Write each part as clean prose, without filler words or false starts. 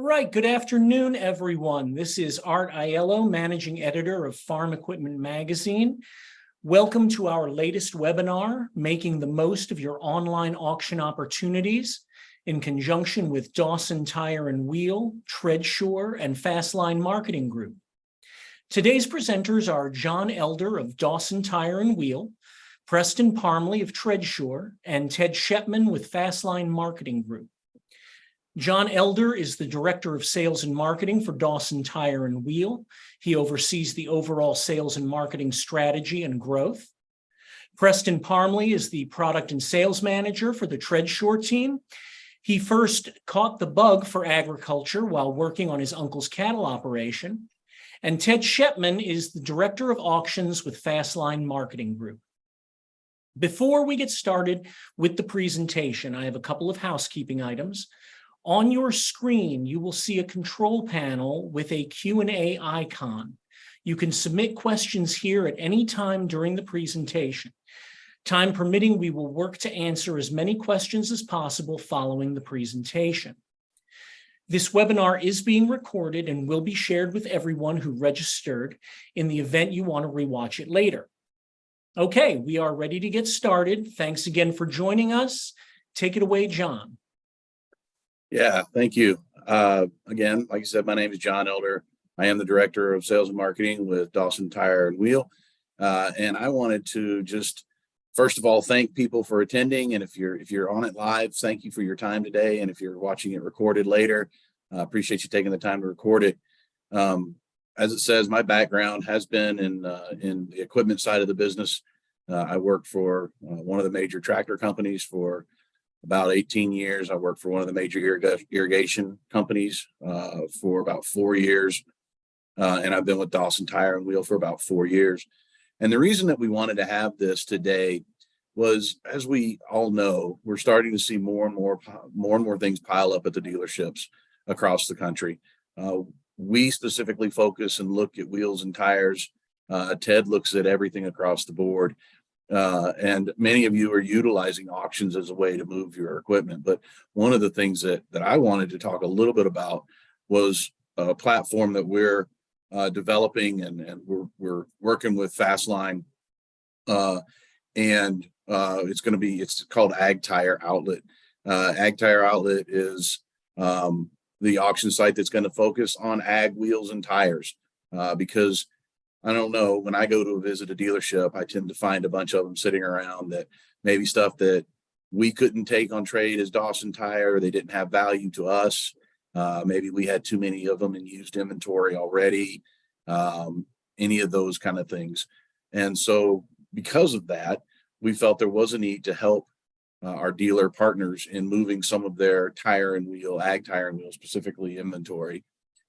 right, good afternoon, everyone. This is Art Aiello, Managing Editor of Farm Equipment Magazine. Welcome to our latest webinar, Making the Most of Your Online Auction Opportunities, in conjunction with Dawson Tire and Wheel, Treadsure, and Fastline Marketing Group. Today's presenters are John Elder of Dawson Tire and Wheel, Preston Parmley of Treadsure, and Ted Schepmann with Fastline Marketing Group. John Elder is the Director of Sales and Marketing for Dawson Tire and Wheel. He oversees the overall sales and marketing strategy and growth. Preston Parmley is the Product and Sales Manager for the Treadsure team. He first caught the bug for agriculture while working on his uncle's cattle operation. And Ted Schepmann is the Director of Auctions with Fastline Marketing Group. Before we get started with the presentation, I have a couple of housekeeping items. On your screen, you will see a control panel with a Q&A icon. You can submit questions here at any time during the presentation. Time permitting, we will work to answer as many questions as possible following the presentation. This webinar is being recorded and will be shared with everyone who registered in the event you want to rewatch it later. Okay, we are ready to get started. Thanks again for joining us. Take it away, John. Yeah, thank you. Again, like I said, my name is John Elder. I am the Director of Sales and Marketing with Dawson Tire and Wheel. And I wanted to just, first of all, thank people for attending. And if you're on it live, thank you for your time today. And if you're watching it recorded later, appreciate you taking the time to record it. As it says, my background has been in the equipment side of the business. I worked for one of the major tractor companies for about 18 years. I worked for one of the major irrigation companies for about 4 years. And I've been with Dawson Tire and Wheel for about 4 years. And the reason that we wanted to have this today was, as we all know, we're starting to see more and more things pile up at the dealerships across the country. We specifically focus and look at wheels and tires. Ted looks at everything across the board. And many of you are utilizing auctions as a way to move your equipment. But one of the things that I wanted to talk a little bit about was a platform that we're developing, and we're working with Fastline. It's called Ag Tire Outlet. Ag Tire Outlet is the auction site that's going to focus on ag wheels and tires, because I don't know, when I go to visit a dealership, I tend to find a bunch of them sitting around that maybe stuff that we couldn't take on trade as Dawson Tire. They didn't have value to us. Maybe we had too many of them in used inventory already, any of those kind of things. And so because of that, we felt there was a need to help our dealer partners in moving some of their tire and wheel, ag tire and wheel specifically, inventory,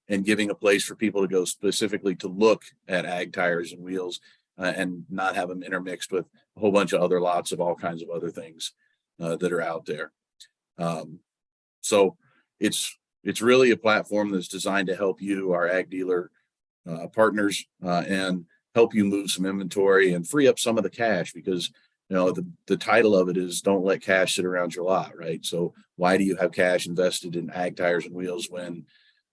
and giving a place for people to go specifically to look at ag tires and wheels, and not have them intermixed with a whole bunch of other lots of all kinds of other things that are out there. So it's really a platform that's designed to help you, our ag dealer partners, and help you move some inventory and free up some of the cash, because the title of it is "Don't let cash sit around your lot," right? So why do you have cash invested in ag tires and wheels when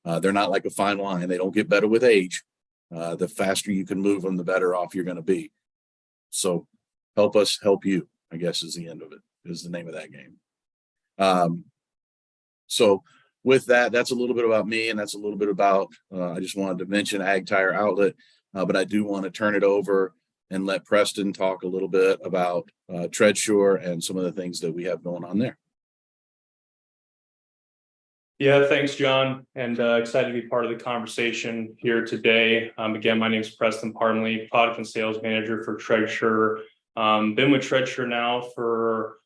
they're not like a fine wine? They don't get better with age. The faster you can move them, the better off you're going to be. So help us help you, I guess, is the end of it, is the name of that game. So with that, that's a little bit about me, and that's a little bit about, I just wanted to mention Ag Tire Outlet, but I do want to turn it over and let Preston talk a little bit about Treadsure and some of the things that we have going on there. Yeah, thanks, John, and excited to be part of the conversation here today. Again, my name is Preston Parmley, Product and Sales Manager for Treadsure. Been with Treadsure now for,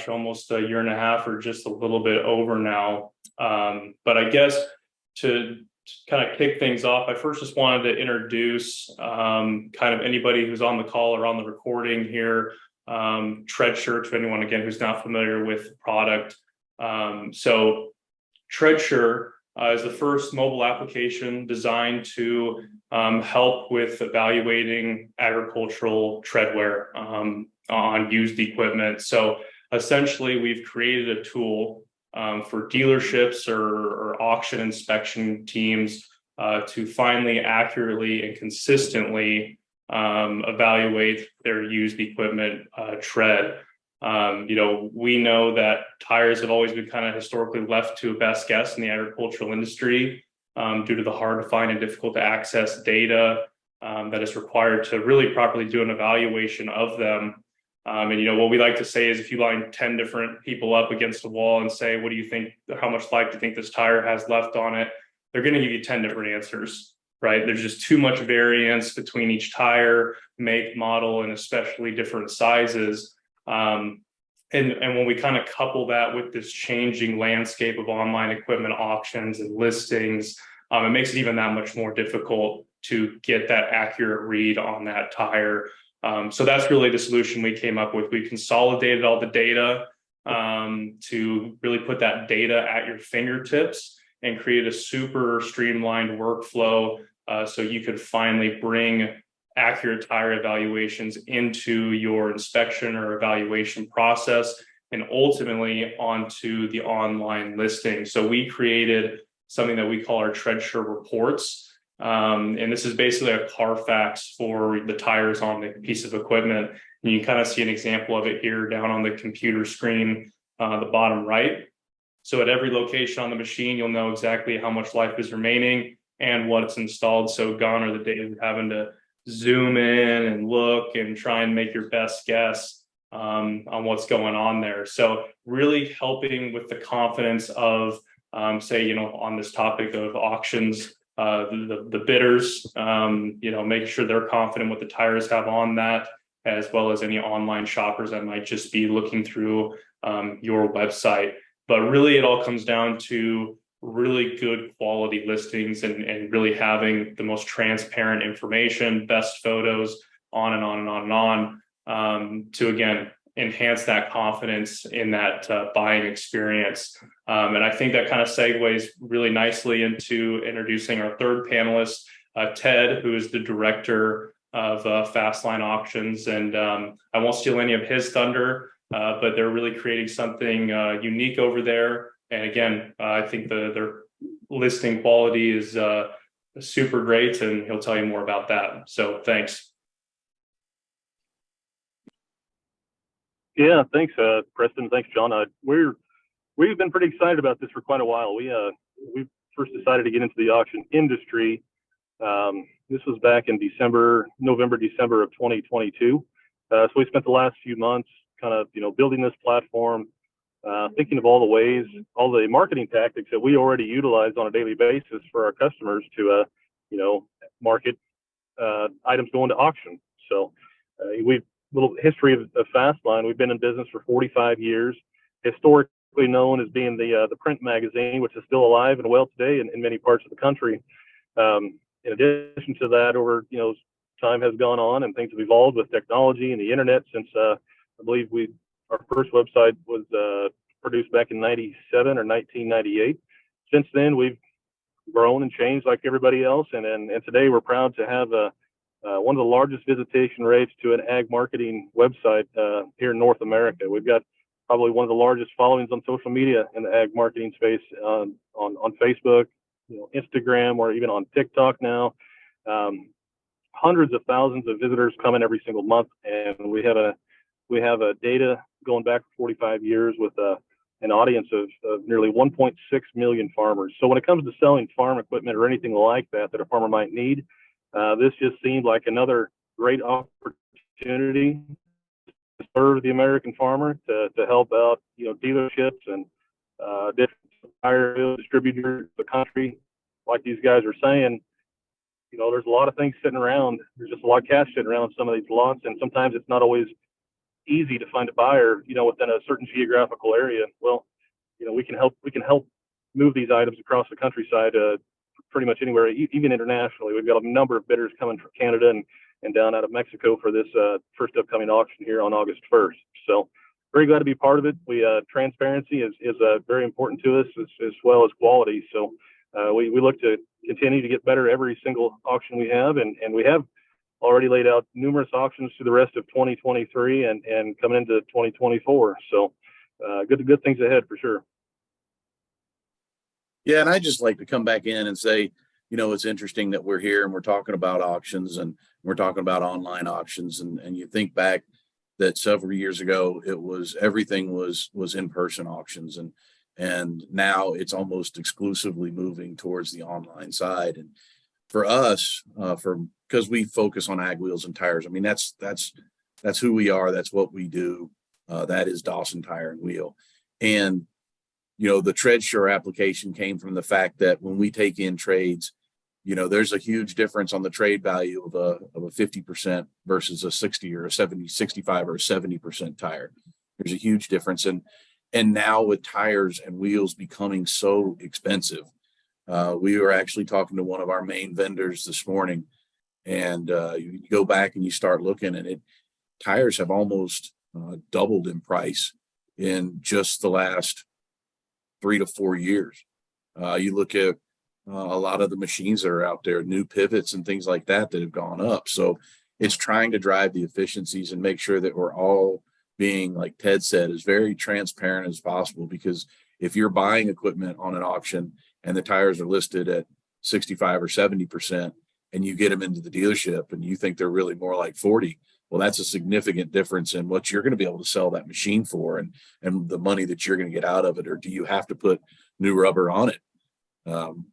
almost a year and a half, or just a little bit over now. But I guess to kind of kick things off, I first just wanted to introduce kind of anybody who's on the call or on the recording here, Treadsure, to anyone, again, who's not familiar with the product. So Treadsure is the first mobile application designed to help with evaluating agricultural treadwear on used equipment. So essentially, we've created a tool for dealerships or auction inspection teams to finally accurately and consistently evaluate their used equipment tread. We know that tires have always been kind of historically left to a best guess in the agricultural industry due to the hard to find and difficult to access data that is required to really properly do an evaluation of them. What we like to say is if you line 10 different people up against a wall and say, what do you think, how much life do you think this tire has left on it? They're going to give you 10 different answers, right? There's just too much variance between each tire, make, model, and especially different sizes. And when we kind of couple that with this changing landscape of online equipment auctions and listings, it makes it even that much more difficult to get that accurate read on that tire. So that's really the solution we came up with. We consolidated all the data to really put that data at your fingertips and create a super streamlined workflow so you could finally bring accurate tire evaluations into your inspection or evaluation process and ultimately onto the online listing. So we created something that we call our TreadSure reports. And this is basically a Carfax for the tires on the piece of equipment. And you kind of see an example of it here down on the computer screen, the bottom right. So at every location on the machine, you'll know exactly how much life is remaining and what it's installed. So gone are the days of having to zoom in and look and try and make your best guess on what's going on there. So really helping with the confidence of, on this topic of auctions, the bidders, making sure they're confident what the tires have on that, as well as any online shoppers that might just be looking through your website. But really, it all comes down to really good quality listings and really having the most transparent information, best photos, on and on and on and on, to again enhance that confidence in that buying experience. And I think that kind of segues really nicely into introducing our third panelist, Ted, who is the director of Fastline Auctions. And I won't steal any of his thunder, but they're really creating something unique over there. And again, I think their listing quality is super great, and he'll tell you more about that. So thanks. Yeah, thanks, Preston. Thanks, John. We've been pretty excited about this for quite a while. We first decided to get into the auction industry. This was back in November, December of 2022. So we spent the last few months kind of, building this platform, thinking of all the ways, all the marketing tactics that we already utilize on a daily basis for our customers to, market items going to auction. So little history of Fastline. We've been in business for 45 years, historically known as being the print magazine, which is still alive and well today in many parts of the country. In addition to that, over time has gone on and things have evolved with technology and the internet since I believe our first website was produced back in 97 or 1998. Since then, we've grown and changed like everybody else, and today we're proud to have one of the largest visitation rates to an ag marketing website here in North America. We've got probably one of the largest followings on social media in the ag marketing space on Facebook, Instagram, or even on TikTok now. Hundreds of thousands of visitors come in every single month, and we have a data going back 45 years with an audience of nearly 1.6 million farmers. So when it comes to selling farm equipment or anything like that a farmer might need, this just seemed like another great opportunity to serve the American farmer, to help out, dealerships and different tire distributors in the country. Like these guys are saying, there's a lot of things sitting around. There's just a lot of cash sitting around some of these lots, and sometimes it's not always easy to find a buyer, within a certain geographical area. Well, we can help move these items across the countryside pretty much anywhere, even internationally. We've got a number of bidders coming from Canada and down out of Mexico for this first upcoming auction here on August 1st. So very glad to be part of it. Transparency is very important to us as well as quality. So we look to continue to get better every single auction we have, and we have already laid out numerous auctions through the rest of 2023 and coming into 2024. So good things ahead for sure. Yeah, and I just like to come back in and say, it's interesting that we're here and we're talking about auctions and we're talking about online auctions. And you think back that several years ago, everything was in-person auctions. And now it's almost exclusively moving towards the online side. And for us, because we focus on ag wheels and tires, I mean, that's who we are. That's what we do. That is Dawson Tire and Wheel. And the TreadSure application came from the fact that when we take in trades, there's a huge difference on the trade value of a 50% versus a 60 or a 70, 65 or a 70% tire. There's a huge difference. And now with tires and wheels becoming so expensive, we were actually talking to one of our main vendors this morning, and you go back and you start looking at it. Tires have almost doubled in price in just the last 3 to 4 years. You look at a lot of the machines that are out there, new pivots and things like that have gone up. So it's trying to drive the efficiencies and make sure that we're all being, like Ted said, as very transparent as possible. Because if you're buying equipment on an auction and the tires are listed at 65 or 70%, and you get them into the dealership and you think they're really more like 40, well, that's a significant difference in what you're going to be able to sell that machine for and the money that you're going to get out of it. Or do you have to put new rubber on it?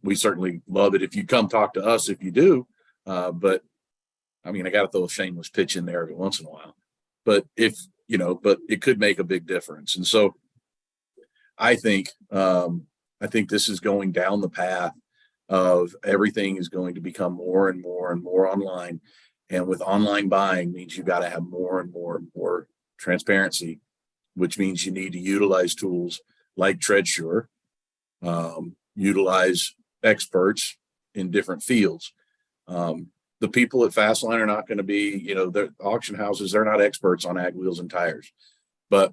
We certainly love it if you come talk to us if you do. But I mean, I got to throw a shameless pitch in there every once in a while. But but it could make a big difference. And so I think this is going down the path of everything is going to become more and more and more online. And with online buying means you got to have more and more and more transparency, which means you need to utilize tools like TreadSure, utilize experts in different fields. The people at Fastline are not going to be, the auction houses, they're not experts on ag wheels and tires, but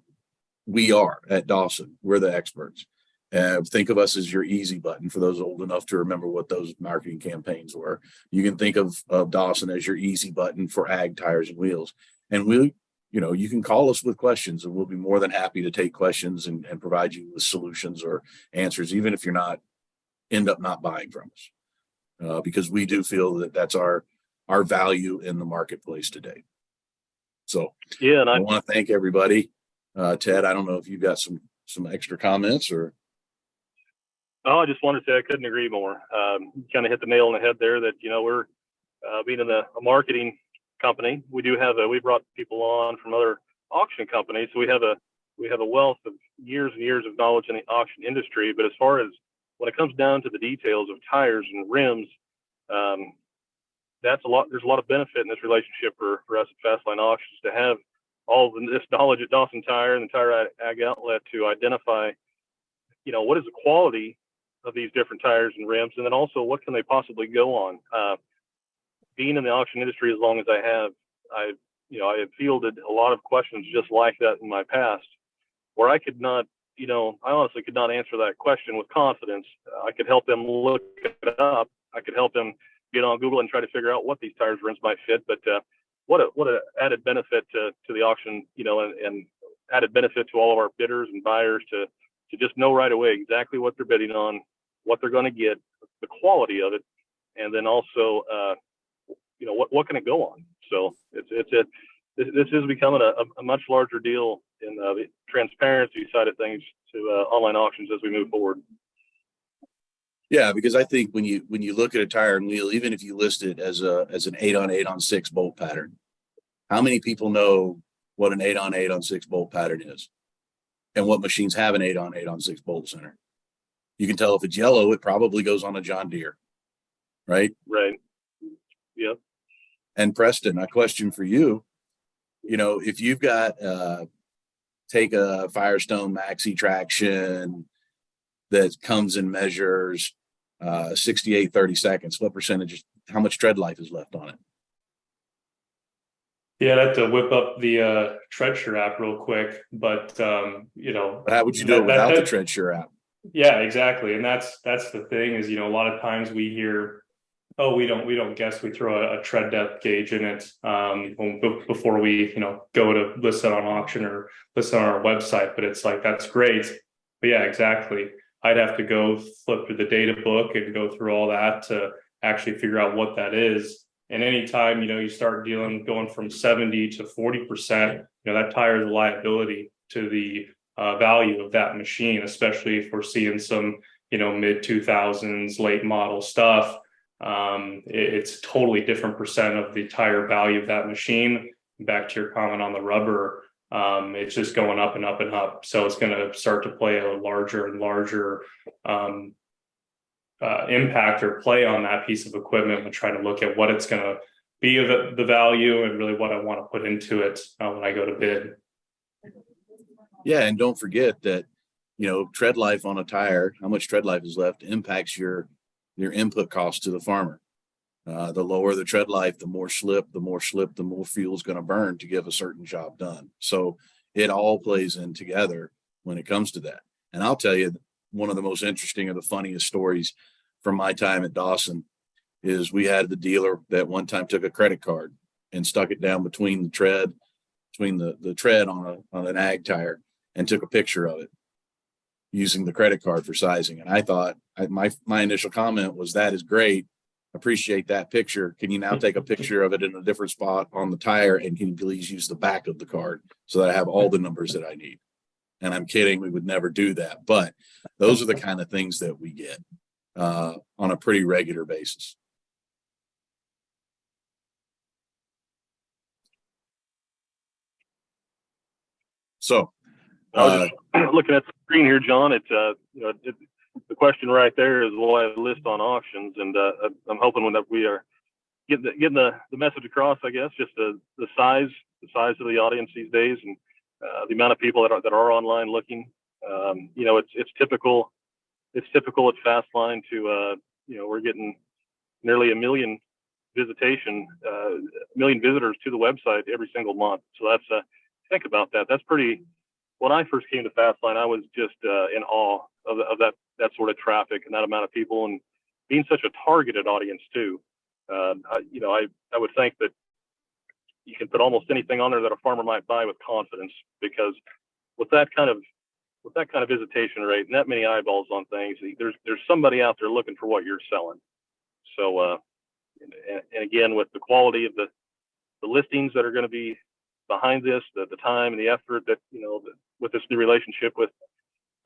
we are at Dawson. We're the experts. Think of us as your easy button for those old enough to remember what those marketing campaigns were. You can think of Dawson as your easy button for ag tires and wheels. And you can call us with questions and we'll be more than happy to take questions and provide you with solutions or answers, even if you're end up not buying from us, because we do feel that that's our value in the marketplace today. So yeah, and I want to thank everybody. Ted, I don't know if you've got some extra comments or. Oh, I just wanted to say I couldn't agree more. You kind of hit the nail on the head there that, we're being in a marketing company. We brought people on from other auction companies. So we have a wealth of years and years of knowledge in the auction industry. But as far as when it comes down to the details of tires and rims, there's a lot of benefit in this relationship for us at Fastline Auctions to have all this knowledge at Dawson Tire and the Tire Ag Outlet to identify, what is the quality of these different tires and rims, and then also what can they possibly go on. Being in the auction industry as long as I have, I have fielded a lot of questions just like that in my past, where I could not, I honestly could not answer that question with confidence. I could help them look it up. I could help them get on Google and try to figure out what these tires and rims might fit. But what a added benefit to the auction, and added benefit to all of our bidders and buyers to just know right away exactly what they're bidding on, what they're going to get, the quality of it, and then also, what can it go on. So this is becoming a much larger deal in the transparency side of things to online auctions as we move forward. Yeah, because I think when you look at a tire and wheel, even if you list it as an 8-on-8 on 6 bolt pattern, how many people know what an 8-on-8 on 6 bolt pattern is? And what machines have an 8-on-8 on 6 bolt center? You can tell if it's yellow, it probably goes on a John Deere, right? Right. Yep. And Preston, a question for you. If you've got take a Firestone Maxi traction that comes and measures 68 30 seconds, what percentage, how much tread life is left on it? Yeah, I'd have to whip up the TreadSure app real quick, but how would you do it without the TreadSure app? Yeah, exactly. And that's the thing is, a lot of times we hear, oh, we don't guess, we throw a tread depth gauge in it before we, go to list it on auction or list it on our website. But it's like, that's great. But yeah, exactly. I'd have to go flip through the data book and go through all that to actually figure out what that is. And anytime, you start going from 70 to 40%, that tire is a liability to the value of that machine, especially if we're seeing some, mid 2000s, late model stuff. It's a totally different percent of the tire value of that machine. Back to your comment on the rubber, it's just going up and up and up. So it's going to start to play a larger and larger impact or play on that piece of equipment and trying to look at what it's going to be of the value and really what I want to put into it when I go to bid. Yeah, and don't forget that tread life on a tire, how much tread life is left, impacts your input cost to the farmer. The lower the tread life, the more slip, the more fuel is going to burn to get a certain job done. So it all plays in together when it comes to that. And I'll tell you, one of the most interesting or the funniest stories from my time at Dawson is we had the dealer that one time took a credit card and stuck it down between the tread on an ag tire and took a picture of it using the credit card for sizing. And I thought my initial comment was, that is great. Appreciate that picture. Can you now take a picture of it in a different spot on the tire, and can you please use the back of the card so that I have all the numbers that I need? And I'm kidding, we would never do that, but those are the kind of things that we get on a pretty regular basis. So I was just looking at the screen here, John. The question right there is, will I list on auctions? And I'm hoping that we are getting the message across, I guess, just the size of the audience these days, and the amount of people that are online looking. It's typical at Fastline to we're getting nearly 1 million million visitors to the website every single month. So that's think about that. That's pretty. When I first came to Fastline, I was just in awe of that sort of traffic and that amount of people, and being such a targeted audience too. I would think that you can put almost anything on there that a farmer might buy with confidence, because with that kind of visitation rate and that many eyeballs on things, there's somebody out there looking for what you're selling. So and again, with the quality of the listings that are going to be behind this, the time and the effort that with this new relationship with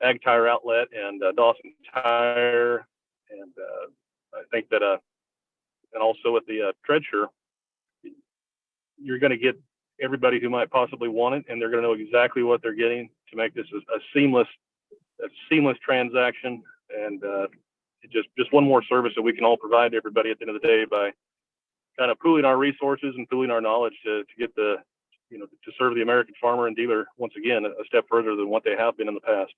Ag Tire Outlet and Dawson Tire, and I think that and also with the Treadsure, you're going to get everybody who might possibly want it, and they're going to know exactly what they're getting to make this a seamless transaction, and just one more service that we can all provide to everybody at the end of the day by kind of pooling our resources and pooling our knowledge to get to serve the American farmer and dealer once again a step further than what they have been in the past.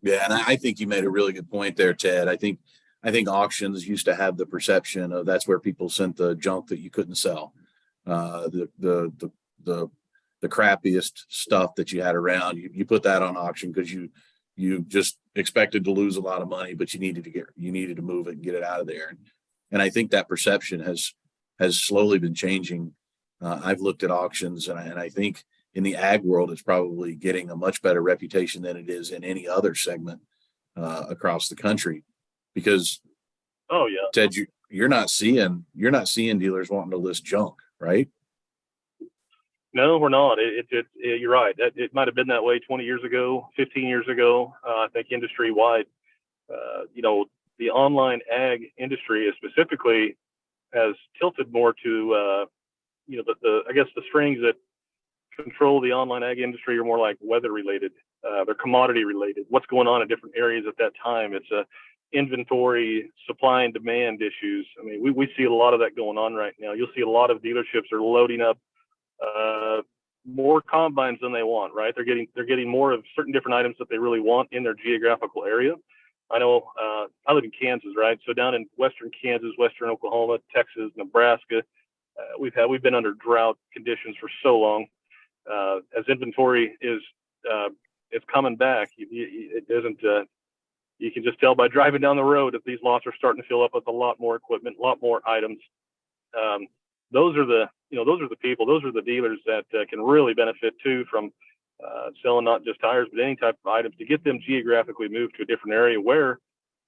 Yeah, and I think you made a really good point there, Ted. I think auctions used to have the perception of that's where people sent the junk that you couldn't sell, the crappiest stuff that you had around. You put that on auction because you just expected to lose a lot of money, but you needed to move it and get it out of there. And I think that perception has slowly been changing. I've looked at auctions, and I think in the ag world, it's probably getting a much better reputation than it is in any other segment across the country. Because, oh yeah, Ted, you're not seeing dealers wanting to list junk, right? No, we're not. You're right. It might have been that way 20 years ago, 15 years ago. I think industry wide, the online ag industry specifically has tilted more to, I guess the strings that control the online ag industry are more like weather related. They're commodity related. What's going on in different areas at that time? It's inventory, supply and demand issues. I mean, we see a lot of that going on right now. You'll see a lot of dealerships are loading up more combines than they want, right? They're getting more of certain different items that they really want in their geographical area. I know I live in Kansas, right? So down in western Kansas, western Oklahoma, Texas, Nebraska, we've been under drought conditions for so long. As inventory is it's coming back, it doesn't. You can just tell by driving down the road that these lots are starting to fill up with a lot more equipment, a lot more items. Those are the people, those are the dealers that can really benefit too from selling not just tires, but any type of items to get them geographically moved to a different area where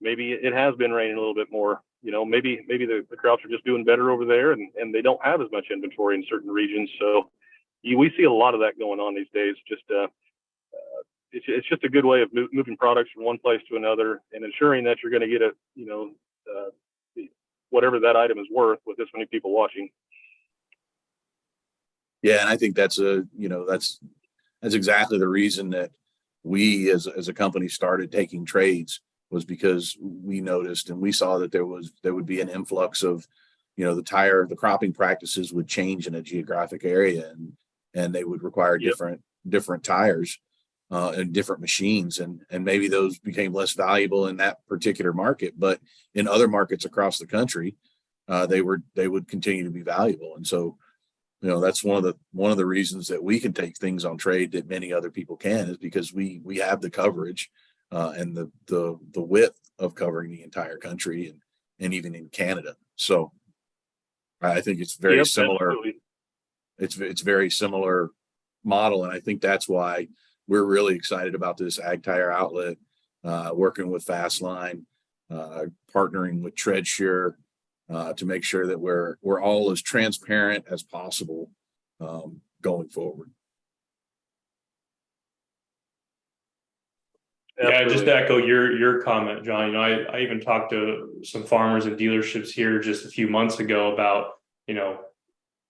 maybe it has been raining a little bit more. Maybe the crops are just doing better over there, and they don't have as much inventory in certain regions. So we see a lot of that going on these days. It's just a good way of moving products from one place to another and ensuring that you're going to get whatever that item is worth with this many people watching. Yeah, and I think that's exactly the reason that we as a company started taking trades, was because we noticed and we saw that there would be an influx of, the cropping practices would change in a geographic area, and they would require different tires and different machines, and maybe those became less valuable in that particular market, but in other markets across the country, they would continue to be valuable. And so, that's one of the reasons that we can take things on trade that many other people can, is because we have the coverage and the width of covering the entire country and even in Canada. So I think it's very similar. Absolutely. It's very similar model, and I think that's why we're really excited about this Ag Tire outlet, working with Fastline, partnering with TreadSure, to make sure that we're all as transparent as possible going forward. Yeah, just to echo your comment, John. I even talked to some farmers and dealerships here just a few months ago about,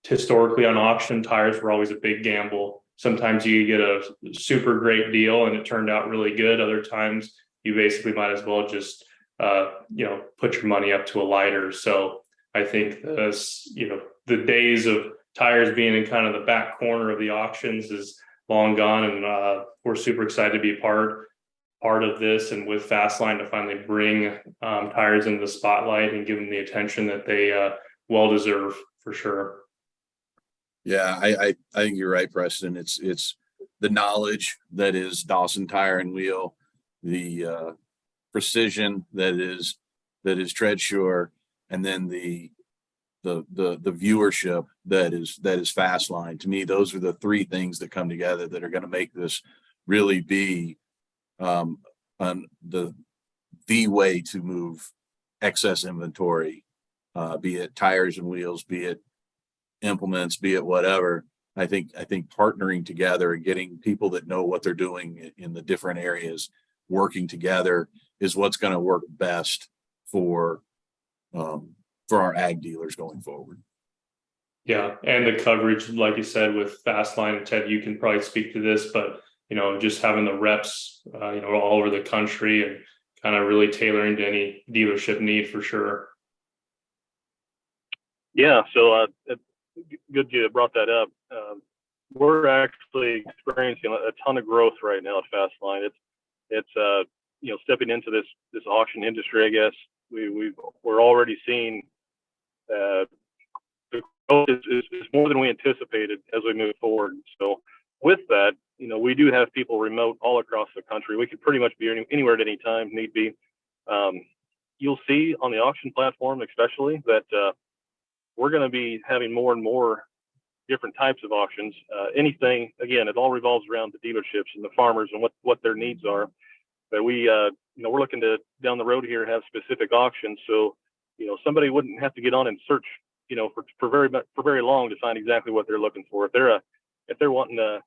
historically on auction, tires were always a big gamble. Sometimes you get a super great deal and it turned out really good. Other times you basically might as well just put your money up to a lighter. So I think the days of tires being in kind of the back corner of the auctions is long gone, and we're super excited to be part of this, and with Fastline to finally bring tires into the spotlight and give them the attention that they well deserve, for sure. Yeah, I think you're right, Preston. It's the knowledge that is Dawson Tire and Wheel, the precision that is TreadSure, and then the viewership that is Fastline. To me, those are the three things that come together that are going to make this really be the way to move excess inventory, be it tires and wheels, be it implements, be it whatever. I think partnering together and getting people that know what they're doing in the different areas working together is what's going to work best for our ag dealers going forward. Yeah, and the coverage, like you said, with Fastline, and Ted, you can probably speak to this, but just having the reps, all over the country and kind of really tailoring to any dealership need, for sure. Yeah, so good you brought that up. We're actually experiencing a ton of growth right now at Fastline. It's stepping into this auction industry, I guess. We're already seeing the growth is more than we anticipated as we move forward. So with that, we do have people remote all across the country. We could pretty much be anywhere at any time, need be. You'll see on the auction platform, especially, that we're going to be having more and more different types of auctions. Anything, again, it all revolves around the dealerships and the farmers and what their needs are. But we're looking to down the road here have specific auctions, so somebody wouldn't have to get on and search for very long to find exactly what they're looking for. If they're wanting to,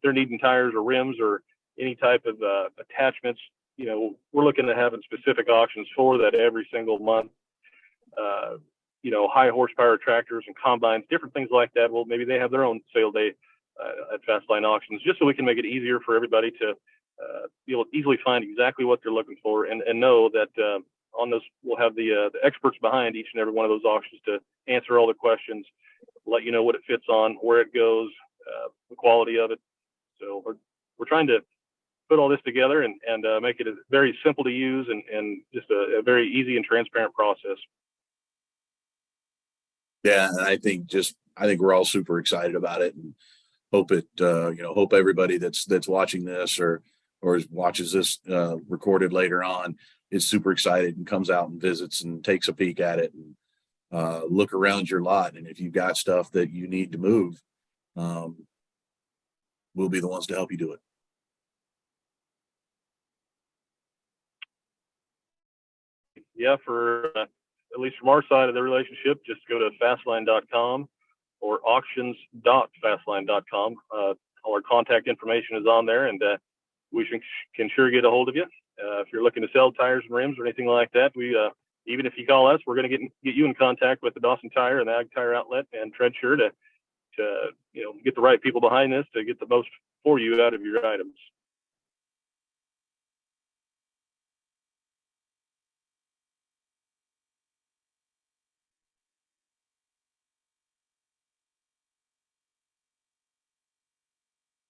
they're needing tires or rims or any type of attachments, we're looking to having specific auctions for that every single month. High horsepower tractors and combines, different things like that. Well, maybe they have their own sale day at Fastline auctions, just so we can make it easier for everybody to be able to easily find exactly what they're looking for, and know that on those we'll have the experts behind each and every one of those auctions to answer all the questions, let you know what it fits on, where it goes, the quality of it. So we're trying to put all this together and make it very simple to use and just a very easy and transparent process. Yeah, and I think we're all super excited about it, and hope everybody that's watching this or watches this recorded later on is super excited and comes out and visits and takes a peek at it and look around your lot. And if you've got stuff that you need to move, we'll be the ones to help you do it. Yeah, for at least from our side of the relationship, just go to fastline.com or auctions.fastline.com. All our contact information is on there, and we can sure get a hold of you. If you're looking to sell tires and rims or anything like that, we even if you call us, we're going to get you in contact with the Dawson Tire and the Ag Tire Outlet and Treadsure to get the right people behind this to get the most for you out of your items.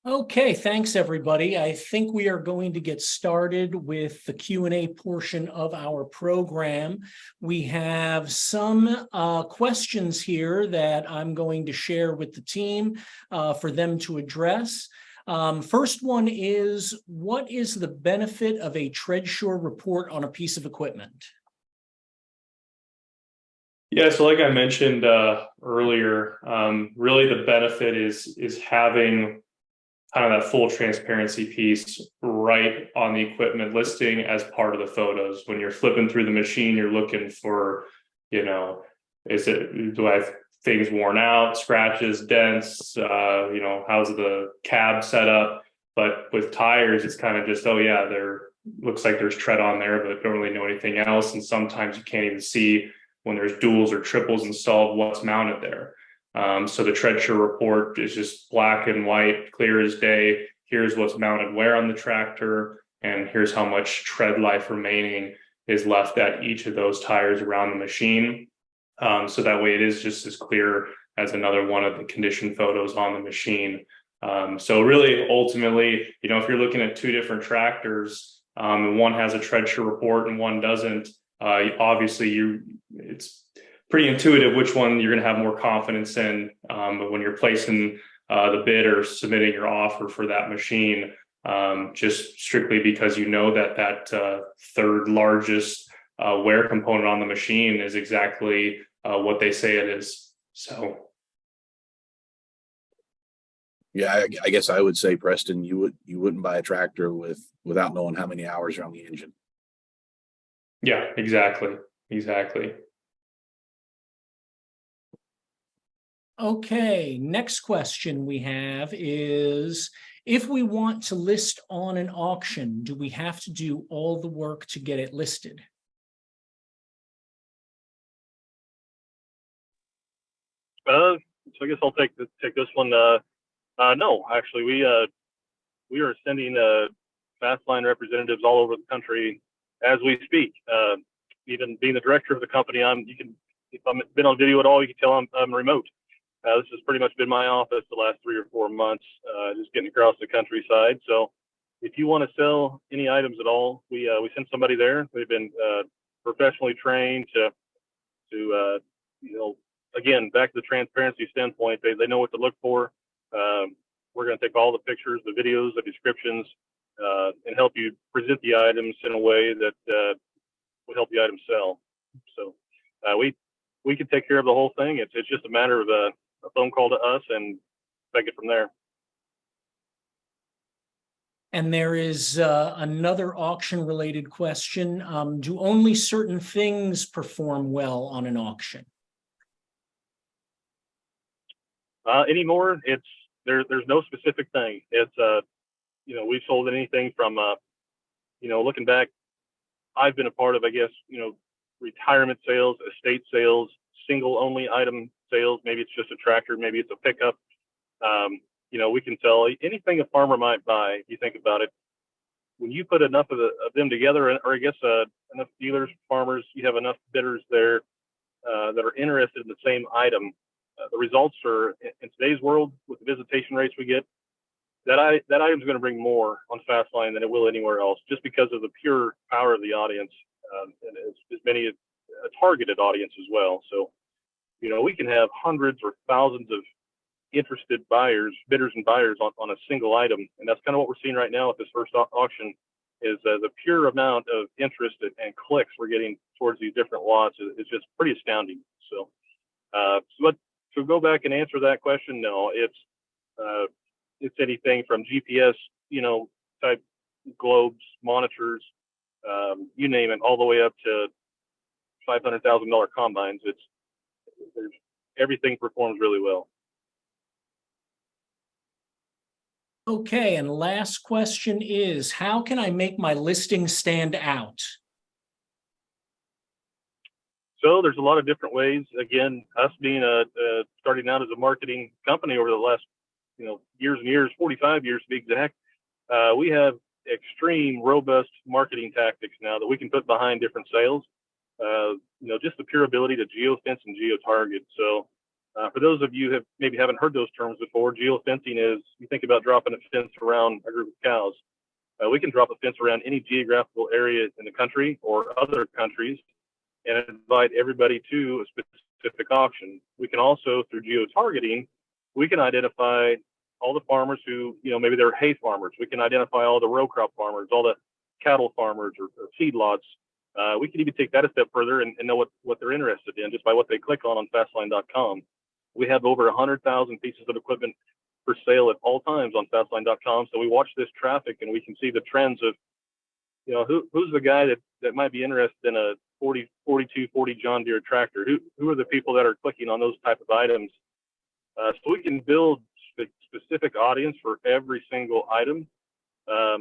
Okay, thanks, everybody. I think we are going to get started with the Q&A portion of our program. We have some questions here that I'm going to share with the team for them to address. First one is, what is the benefit of a Treadsure report on a piece of equipment? Yeah, so like I mentioned earlier, really the benefit is having kind of that full transparency piece right on the equipment listing as part of the photos. When you're flipping through the machine, you're looking for, do I have things worn out, scratches, dents, how's the cab set up? But with tires, it's kind of just, oh yeah, looks like there's tread on there, but don't really know anything else. And sometimes you can't even see when there's duals or triples installed, what's mounted there. So the Treadsure report is just black and white, clear as day. Here's what's mounted where on the tractor, and here's how much tread life remaining is left at each of those tires around the machine. So that way it is just as clear as another one of the condition photos on the machine. So really, ultimately, if you're looking at two different tractors, and one has a Treadsure report and one doesn't, obviously it's pretty intuitive which one you're going to have more confidence in. But when you're placing the bid or submitting your offer for that machine, just strictly because that third largest wear component on the machine is exactly what they say it is. So. Yeah, I guess I would say, Preston, you wouldn't buy a tractor without knowing how many hours are on the engine. Yeah, exactly. Okay, next question we have is, if we want to list on an auction, do we have to do all the work to get it listed? So I guess I'll take this one. No, actually, we are sending Fastline representatives all over the country as we speak. Even being the director of the company, if I've been on video at all, you can tell I'm remote. This has pretty much been my office the last 3 or 4 months, just getting across the countryside. So if you want to sell any items at all, we send somebody there. They've been professionally trained to again, back to the transparency standpoint, they know what to look for. We're going to take all the pictures, the videos, the descriptions, and help you present the items in a way that will help the item sell. So we can take care of the whole thing. It's just a matter of a phone call to us and take it from there. And there is another auction-related question. Do only certain things perform well on an auction? Anymore, there's no specific thing. It's we've sold anything from looking back, I've been a part of, I guess, retirement sales, estate sales, single only item sales. Maybe it's just a tractor, maybe it's a pickup. We can sell anything a farmer might buy. If you think about it, when you put enough of them together, or I guess enough dealers, farmers, you have enough bidders there that are interested in the same item. The results are, in today's world, with the visitation rates we get, that item is going to bring more on Fastline than it will anywhere else, just because of the pure power of the audience, and as many a targeted audience as well. So, we can have hundreds or thousands of interested bidders and buyers on a single item, and that's kind of what we're seeing right now at this first auction. Is the pure amount of interest and clicks we're getting towards these different lots is just pretty astounding. So, to go back and answer that question, no, it's It's anything from GPS, type globes, monitors, you name it, all the way up to $500,000 combines. Everything performs really well. Okay, and last question is, how can I make my listing stand out? So there's a lot of different ways. Again, us being starting out as a marketing company over the last, years and years, 45 years to be exact, we have extreme robust marketing tactics now that we can put behind different sales. Just the pure ability to geofence and geotarget. So for those of you who maybe haven't heard those terms before, geofencing is, you think about dropping a fence around a group of cows. We can drop a fence around any geographical area in the country or other countries and invite everybody to a specific auction. We can also, through geotargeting, we can identify all the farmers who, maybe they're hay farmers. We can identify all the row crop farmers, all the cattle farmers or feedlots. We can even take that a step further and know what they're interested in just by what they click on fastline.com. We have over 100,000 pieces of equipment for sale at all times on fastline.com. So we watch this traffic and we can see the trends of, who's the guy that might be interested in a 4240 John Deere tractor? Who are the people that are clicking on those type of items? So we can build specific audience for every single item.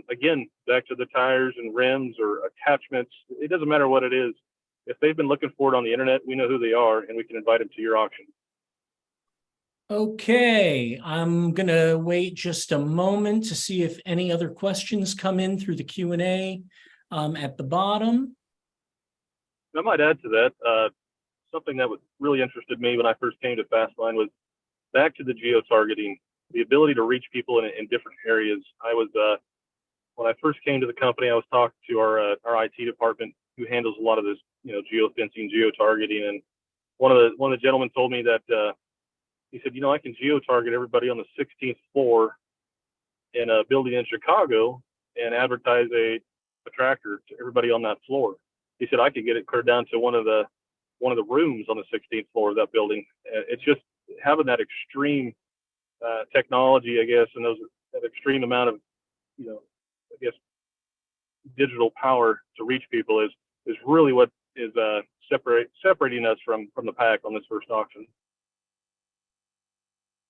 Again, back to the tires and rims or attachments, it doesn't matter what it is. If they've been looking for it on the internet, we know who they are and we can invite them to your auction. Okay, I'm going to wait just a moment to see if any other questions come in through the Q&A at the bottom. I might add to that, something that really interested me when I first came to Fastline was back to the geo-targeting, the ability to reach people in different areas. When I first came to the company, I was talking to our IT department who handles a lot of this, geofencing, geo-targeting, and one of the gentlemen told me that he said, I can geo-target everybody on the 16th floor in a building in Chicago and advertise a tractor to everybody on that floor. He said I could get it cleared down to one of the rooms on the 16th floor of that building. It's just having that extreme technology, I guess, and that extreme amount of, digital power to reach people is really what is separating us from the pack on this first auction.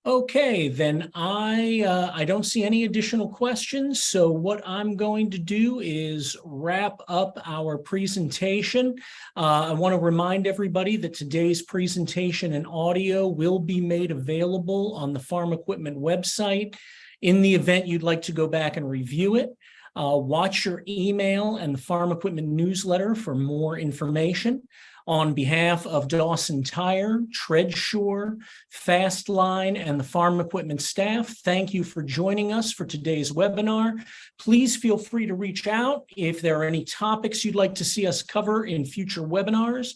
Okay, then I don't see any additional questions. So what I'm going to do is wrap up our presentation. I want to remind everybody that today's presentation and audio will be made available on the Farm Equipment website in the event you'd like to go back and review it. Watch your email and the Farm Equipment newsletter for more information. On behalf of Dawson Tire, Treadsure, Fastline, and the Farm Equipment staff, thank you for joining us for today's webinar. Please feel free to reach out if there are any topics you'd like to see us cover in future webinars.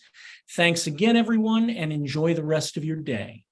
Thanks again, everyone, and enjoy the rest of your day.